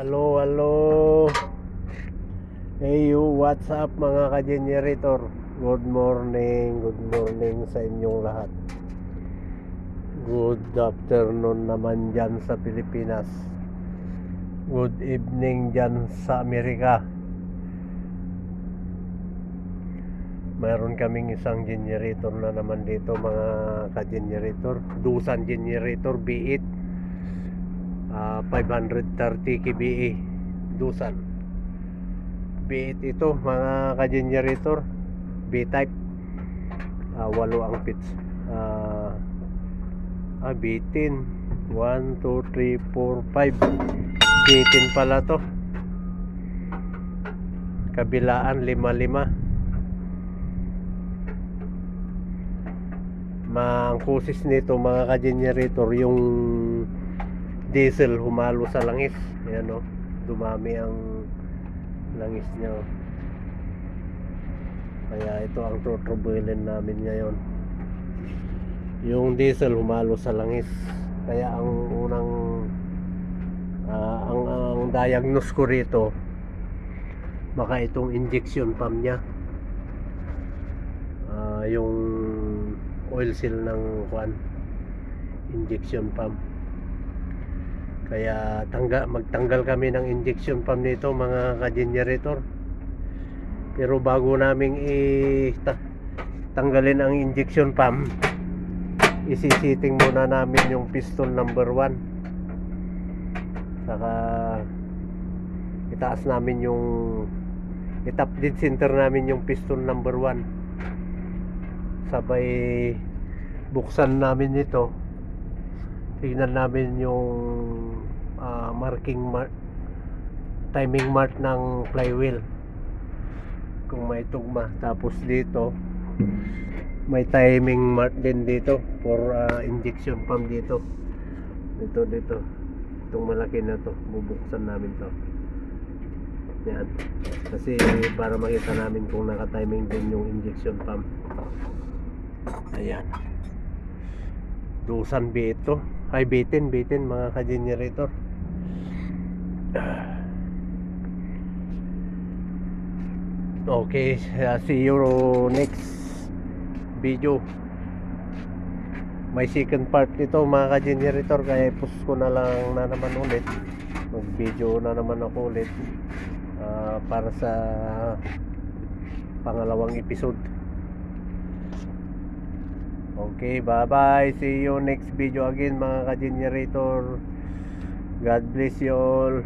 Hello, hello. Hey you, what's up mga ka-generator? Good morning sa inyong lahat. Good afternoon naman dyan sa Pilipinas. Good evening dyan sa Amerika. Mayroon kaming isang generator na naman dito mga ka-generator. Dusan generator B8 530 kVA Dusan B8 ito mga ka-generator. B-type 8 ang pitch. B10 1, 2, 3, 4, 5 B10 pala to. Kabilaan 5-5. Ang kusis nito mga ka-generator, yung diesel humalo sa langis. Ayan o, dumami ang langis niya o. Kaya ito ang tutubuilin namin ngayon. Yung diesel humalo sa langis. Kaya ang unang ang diagnose ko rito, baka itong injection pump niya, yung oil seal ng injection pump. Kaya magtanggal kami ng injection pump nito mga ka-generator. Pero bago naming tanggalin ang injection pump, isisiting muna namin yung piston number 1. Saka itaas namin yung itap dead center namin yung piston number 1. Sabay buksan namin ito. Tignan namin yung timing mark ng flywheel kung may tugma. Tapos dito may timing mark din dito for injection pump dito. Dito itong malaki na to, bubuksan namin to. Yan, kasi para makita namin kung naka-timing din yung injection pump. Ayan, Dusan B8 to. Ay, B10 mga ka-generator. Okay, see you next video. May second part nito mga ka-generator, kaya i-post ko na lang na naman ulit. Mag video na naman ako ulit para sa pangalawang episode. Okay, bye bye. See you next video again mga ka-generator. God bless you all.